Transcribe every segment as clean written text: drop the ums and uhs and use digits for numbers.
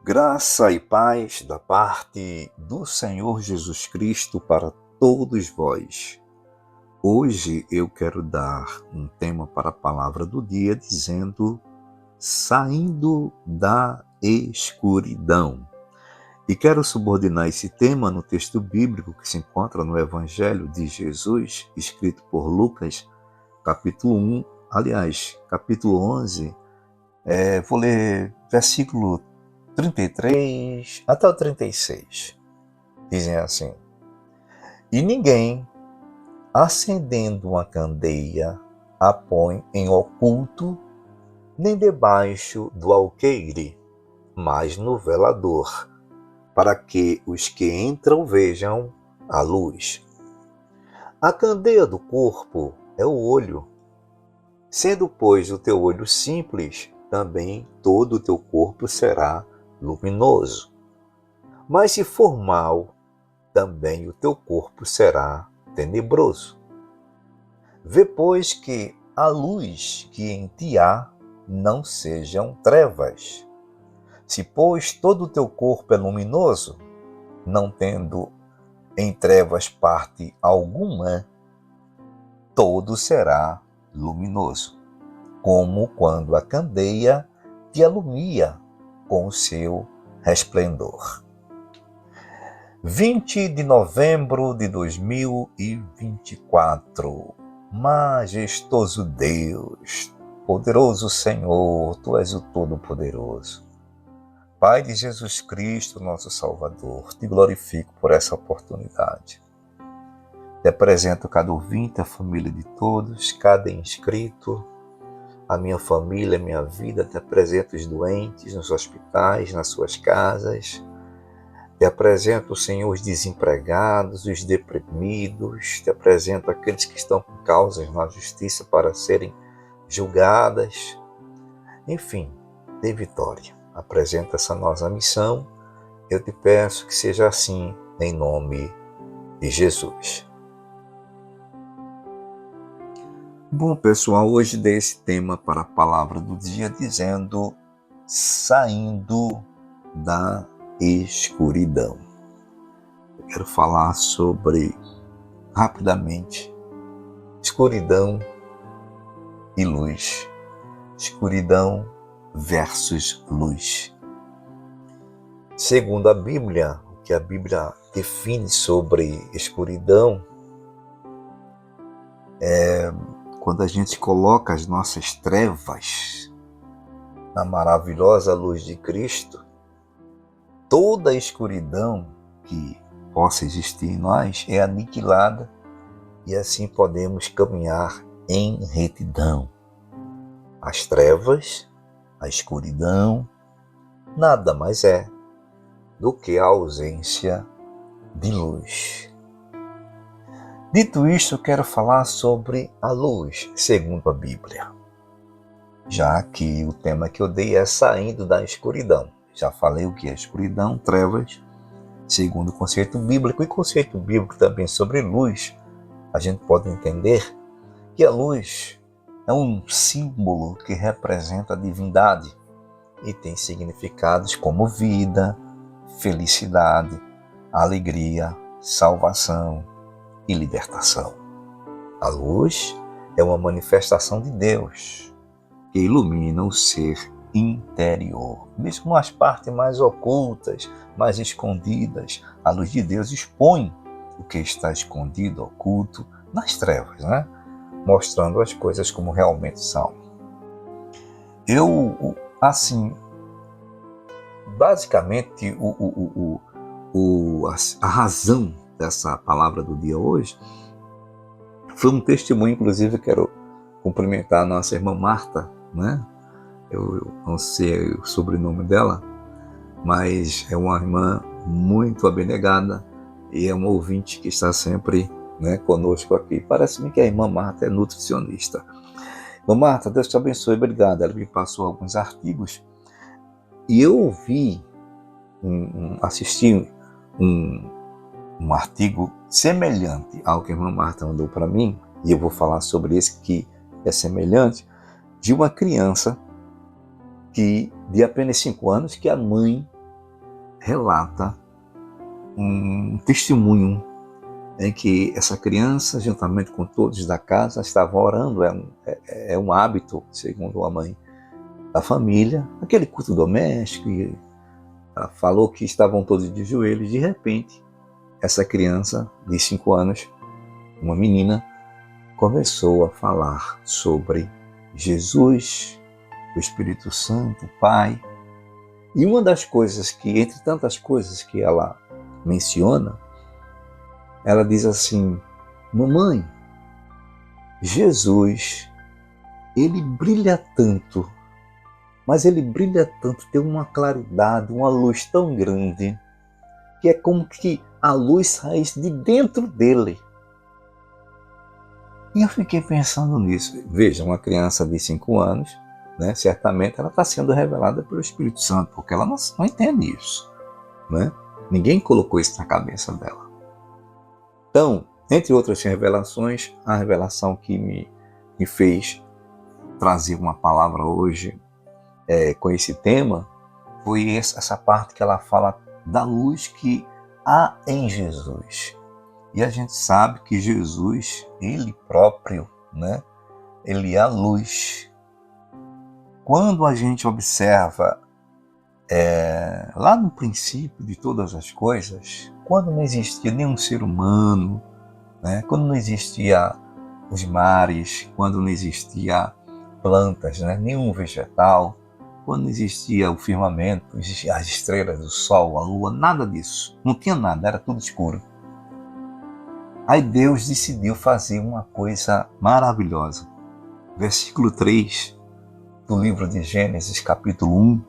Graça e paz da parte do Senhor Jesus Cristo para todos vós. Hoje eu quero dar um tema para a palavra do dia dizendo saindo da escuridão. E quero subordinar esse tema no texto bíblico que se encontra no Evangelho de Jesus, escrito por Lucas, capítulo 1, capítulo 11. Vou ler versículo 33 até o 36. Dizem assim: E ninguém, acendendo uma candeia, a põe em oculto, nem debaixo do alqueire, mas no velador, para que os que entram vejam a luz. A candeia do corpo é o olho. Sendo, pois, o teu olho simples, também todo o teu corpo será luminoso. Mas se for mau, também o teu corpo será tenebroso. Vê, pois, que a luz que em ti há não sejam trevas. Se, pois, todo o teu corpo é luminoso, não tendo em trevas parte alguma, todo será luminoso, como quando a candeia te alumia com o seu resplendor. 20 de novembro de 2024. Majestoso Deus, poderoso Senhor, Tu és o Todo-Poderoso. Pai de Jesus Cristo, nosso Salvador, Te glorifico por essa oportunidade. Te apresento cada ouvinte, a família de todos, cada inscrito, a minha família, a minha vida. Te apresento os doentes nos hospitais, nas suas casas. Te apresento, Senhor, os desempregados, os deprimidos. Te apresento aqueles que estão com causas na justiça para serem julgadas. Enfim, dê vitória. Apresenta essa nossa missão. Eu te peço que seja assim, em nome de Jesus. Bom, pessoal, hoje dei esse tema para a palavra do dia dizendo saindo da escuridão. Eu quero falar sobre, rapidamente, escuridão e luz. Escuridão versus luz. Segundo a Bíblia, o que a Bíblia define sobre escuridão é quando a gente coloca as nossas trevas na maravilhosa luz de Cristo, toda a escuridão que possa existir em nós é aniquilada e assim podemos caminhar em retidão. As trevas, a escuridão, nada mais é do que a ausência de luz. Dito isto, eu quero falar sobre a luz, segundo a Bíblia, já que o tema que eu dei é saindo da escuridão. Já falei o que é escuridão, trevas, segundo o conceito bíblico, e conceito bíblico também sobre luz. A gente pode entender que a luz é um símbolo que representa a divindade e tem significados como vida, felicidade, alegria, salvação e libertação. A luz é uma manifestação de Deus que ilumina o ser interior. Mesmo as partes mais ocultas, mais escondidas, a luz de Deus expõe o que está escondido, oculto, nas trevas, né? Mostrando as coisas como realmente são. Basicamente, a razão dessa palavra do dia hoje foi um testemunho, inclusive quero cumprimentar a nossa irmã Marta, né? Eu não sei o sobrenome dela, mas é uma irmã muito abnegada e é uma ouvinte que está sempre, né, conosco aqui. Parece-me que a irmã Marta é nutricionista. Irmã Marta, Deus te abençoe, obrigado. Ela me passou alguns artigos e eu ouvi, assisti um artigo semelhante ao que a irmã Marta mandou para mim, e eu vou falar sobre esse que é semelhante, de uma criança de apenas 5 anos, que a mãe relata um testemunho em que essa criança, juntamente com todos da casa, estava orando. É um hábito, segundo a mãe da família, aquele culto doméstico. E ela falou que estavam todos de joelhos. De repente, essa criança de 5 anos, uma menina, começou a falar sobre Jesus, o Espírito Santo, o Pai. E uma das coisas que, entre tantas coisas que ela menciona, ela diz assim: mamãe, Jesus, ele brilha tanto, mas ele brilha tanto, tem uma claridade, uma luz tão grande, que é como que a luz saísse de dentro dele. E eu fiquei pensando nisso. Veja, uma criança de 5 anos, né, certamente ela está sendo revelada pelo Espírito Santo, porque ela não entende isso, né? Ninguém colocou isso na cabeça dela. Então, entre outras revelações, a revelação que me fez trazer uma palavra hoje com esse tema foi essa parte que ela fala da luz que há em Jesus. E a gente sabe que Jesus, ele próprio, né, ele é a luz. Quando a gente observa lá no princípio de todas as coisas, quando não existia nenhum ser humano, né, quando não existia os mares, quando não existia plantas, né, nenhum vegetal, quando não existia o firmamento, existiam as estrelas, o sol, a lua, nada disso. Não tinha nada, era tudo escuro. Aí Deus decidiu fazer uma coisa maravilhosa. Versículo 3 do livro de Gênesis, capítulo 1,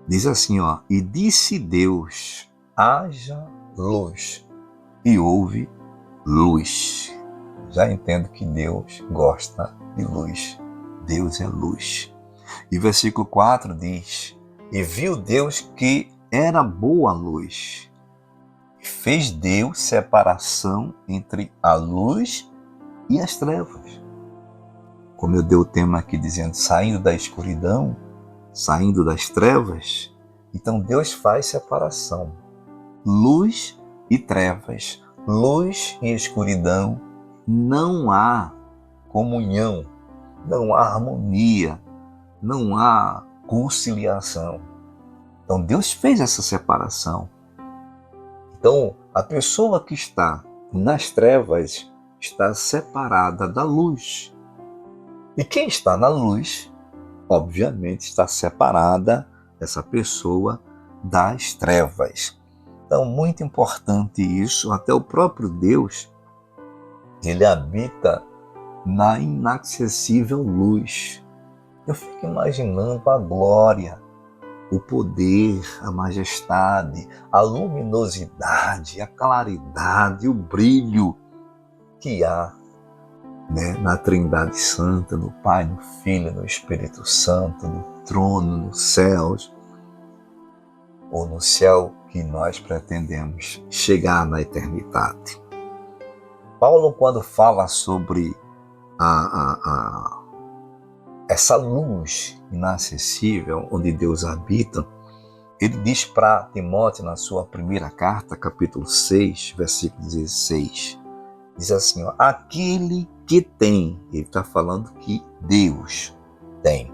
diz assim, ó: e disse Deus, haja luz, e houve luz. Já entendo que Deus gosta de luz. Deus é luz. E versículo 4 diz: e viu Deus que era boa a luz, e fez Deus separação entre a luz e as trevas. Como eu dei o tema aqui dizendo, saindo da escuridão, saindo das trevas, então Deus faz separação. Luz e trevas, luz e escuridão, não há comunhão, não há harmonia, não há conciliação. Então Deus fez essa separação. Então a pessoa que está nas trevas está separada da luz. E quem está na luz, obviamente, está separada, essa pessoa, das trevas. Então, muito importante isso, até o próprio Deus, ele habita na inacessível luz. Eu fico imaginando a glória, o poder, a majestade, a luminosidade, a claridade, o brilho que há, né, na Trindade Santa, no Pai, no Filho, no Espírito Santo, no trono, nos céus, ou no céu que nós pretendemos chegar na eternidade. Paulo, quando fala sobre essa luz inacessível onde Deus habita, ele diz para Timóteo na sua primeira carta, capítulo 6, versículo 16, diz assim, ó: aquele que tem, ele está falando que Deus tem,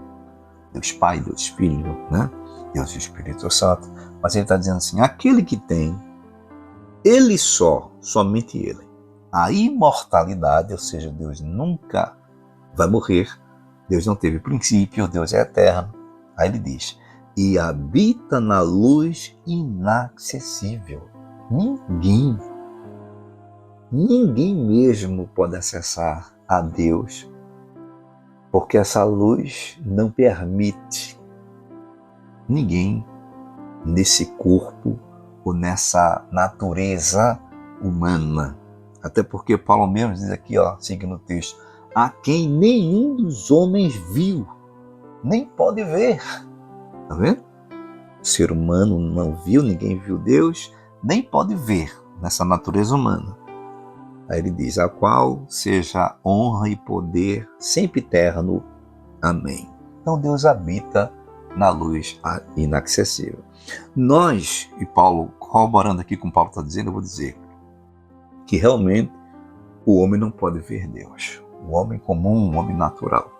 Deus Pai, Deus Filho, né? Deus e Espírito Santo, mas ele está dizendo assim, aquele que tem, ele somente ele, a imortalidade, ou seja, Deus nunca vai morrer, Deus não teve princípio, Deus é eterno. Aí ele diz, e habita na luz inacessível. Ninguém mesmo pode acessar a Deus, porque essa luz não permite ninguém nesse corpo ou nessa natureza humana. Até porque Paulo mesmo diz aqui, ó, seguindo o texto, a quem nenhum dos homens viu, nem pode ver. Tá vendo? O ser humano não viu, ninguém viu Deus, nem pode ver nessa natureza humana. Aí ele diz, a qual seja honra e poder sempre eterno. Amém. Então Deus habita na luz inacessível. Nós, e Paulo, corroborando aqui com o Paulo está dizendo, eu vou dizer que realmente o homem não pode ver Deus. O homem comum, o homem natural.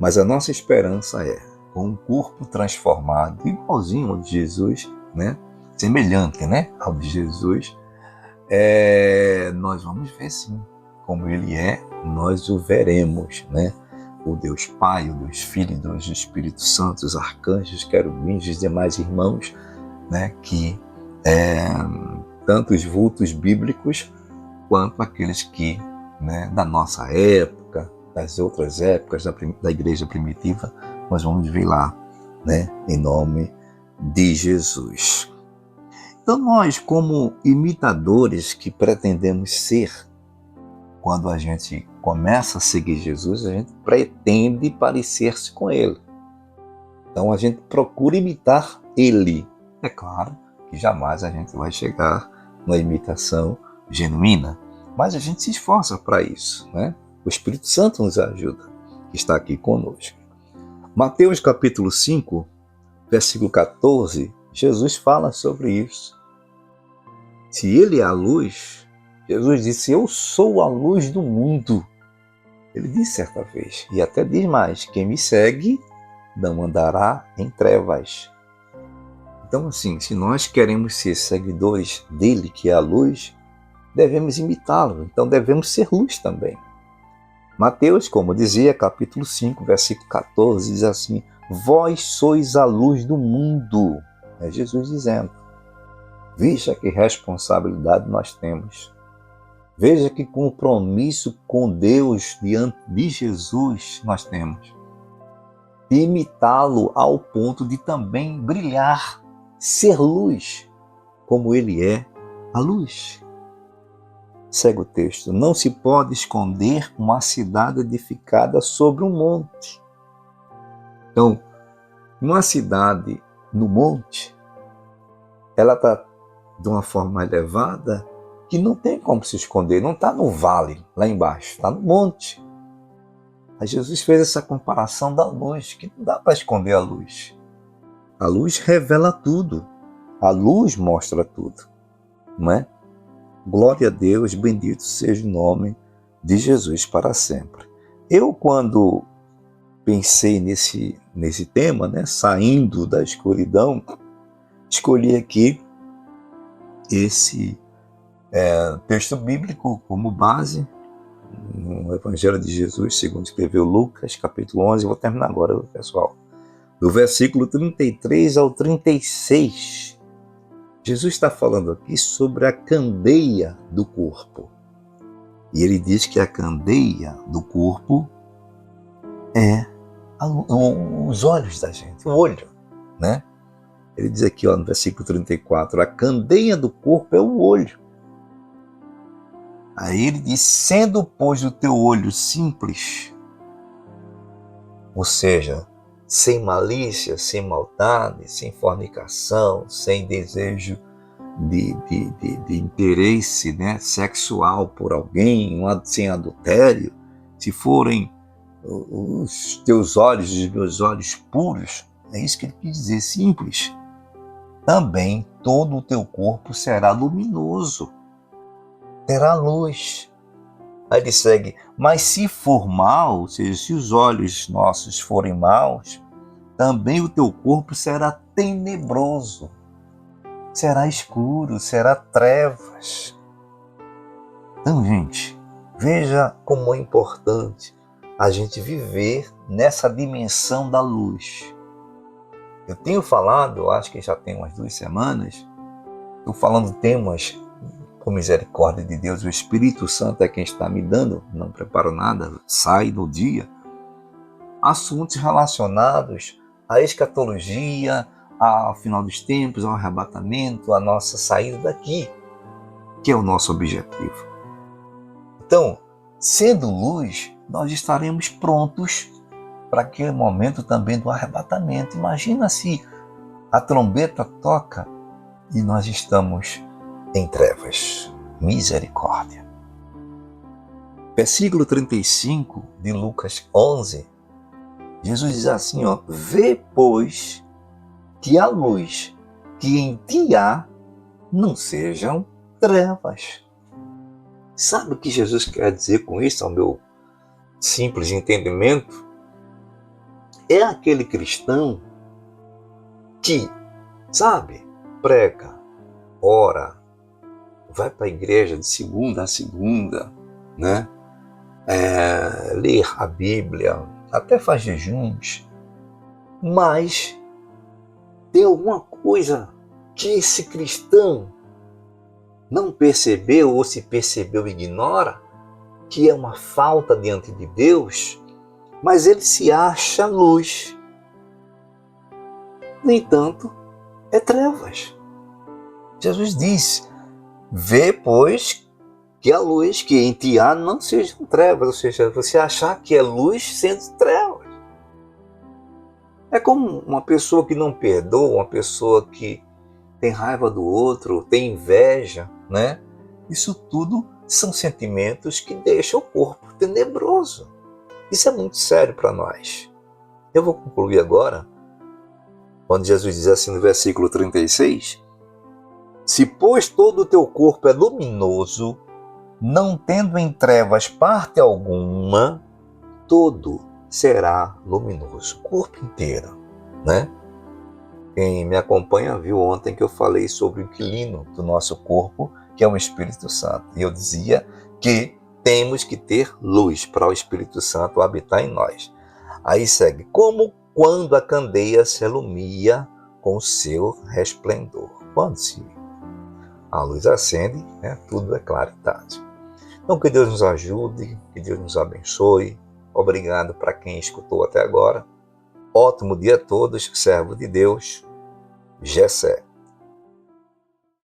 Mas a nossa esperança é, com um corpo transformado, igualzinho ao de Jesus, né? Semelhante, né? Ao de Jesus, nós vamos ver sim, como ele é, nós o veremos, né? O Deus Pai, o Deus Filho, o Deus Espírito Santo, os arcanjos, querubins, os demais irmãos, né? Que tanto os vultos bíblicos quanto aqueles que, né, da nossa época, das outras épocas da igreja primitiva, nós vamos ver lá, né? Em nome de Jesus. Então nós, como imitadores que pretendemos ser, quando a gente começa a seguir Jesus, a gente pretende parecer-se com Ele. Então a gente procura imitar Ele. É claro que jamais a gente vai chegar na imitação genuína, mas a gente se esforça para isso, né? O Espírito Santo nos ajuda, que está aqui conosco. Mateus capítulo 5, versículo 14, Jesus fala sobre isso. Se Ele é a luz, Jesus disse, eu sou a luz do mundo. Ele disse certa vez, e até diz mais, quem me segue não andará em trevas. Então assim, se nós queremos ser seguidores dele, que é a luz, devemos imitá-lo, então devemos ser luz também. Mateus, como dizia, capítulo 5, versículo 14, diz assim, vós sois a luz do mundo. É Jesus dizendo. Veja que responsabilidade nós temos. Veja que compromisso com Deus diante de Jesus nós temos. De imitá-lo ao ponto de também brilhar, ser luz, como ele é a luz. Segue o texto. Não se pode esconder uma cidade edificada sobre um monte. Então, uma cidade no monte, ela está de uma forma elevada que não tem como se esconder, não está no vale, lá embaixo, está no monte. Aí Jesus fez essa comparação da luz, que não dá para esconder a luz. A luz revela tudo, a luz mostra tudo, não é? Glória a Deus, bendito seja o nome de Jesus para sempre. Eu, quando pensei nesse tema, né, saindo da escuridão, escolhi aqui esse texto bíblico como base, no Evangelho de Jesus, segundo escreveu Lucas, capítulo 11, vou terminar agora, pessoal, do versículo 33 ao 36. Jesus está falando aqui sobre a candeia do corpo. E ele diz que a candeia do corpo é os olhos da gente, o olho, né? Ele diz aqui, no versículo 34, a candeia do corpo é o olho. Aí ele diz, sendo, pois, o teu olho simples, ou seja, sem malícia, sem maldade, sem fornicação, sem desejo de interesse, né, sexual por alguém, sem adultério, se forem os teus olhos, os meus olhos puros, é isso que ele quis dizer, simples, também todo o teu corpo será luminoso, terá luz. Aí ele segue, mas se for mal, ou seja, se os olhos nossos forem maus, também o teu corpo será tenebroso, será escuro, será trevas. Então, gente, veja como é importante a gente viver nessa dimensão da luz. Eu tenho falado, eu acho que já tem umas 2 semanas, estou falando temas, por misericórdia de Deus, o Espírito Santo é quem está me dando, não preparo nada, sai no dia, assuntos relacionados à escatologia, ao final dos tempos, ao arrebatamento, à nossa saída daqui, que é o nosso objetivo. Então, sendo luz, nós estaremos prontos para aquele momento também do arrebatamento. Imagina se a trombeta toca e nós estamos em trevas. Misericórdia. Versículo 35 de Lucas 11, Jesus diz assim, vê, pois, que a luz que em ti há não sejam trevas. Sabe o que Jesus quer dizer com isso, ao meu simples entendimento? É aquele cristão que, sabe, prega, ora, vai para a igreja de segunda a segunda, né? Ler a Bíblia, até faz jejuns, mas tem alguma coisa que esse cristão não percebeu, ou se percebeu, ignora, que é uma falta diante de Deus, mas ele se acha luz. No entanto, é trevas. Jesus diz: vê, pois, que a luz que em ti há não seja trevas, ou seja, você achar que é luz sendo trevas. É como uma pessoa que não perdoa, uma pessoa que tem raiva do outro, tem inveja, né? Isso tudo são sentimentos que deixam o corpo tenebroso. Isso é muito sério para nós. Eu vou concluir agora, quando Jesus diz assim no versículo 36, se pois todo o teu corpo é luminoso, não tendo em trevas parte alguma, todo será luminoso, o corpo inteiro, né? Quem me acompanha viu ontem que eu falei sobre o inquilino do nosso corpo, que é o Espírito Santo. E eu dizia que temos que ter luz para o Espírito Santo habitar em nós. Aí segue, como quando a candeia se alumia com o seu resplendor. Quando a luz acende, né, tudo é claridade. Então que Deus nos ajude, que Deus nos abençoe. Obrigado para quem escutou até agora. Ótimo dia a todos, servo de Deus, Gessé.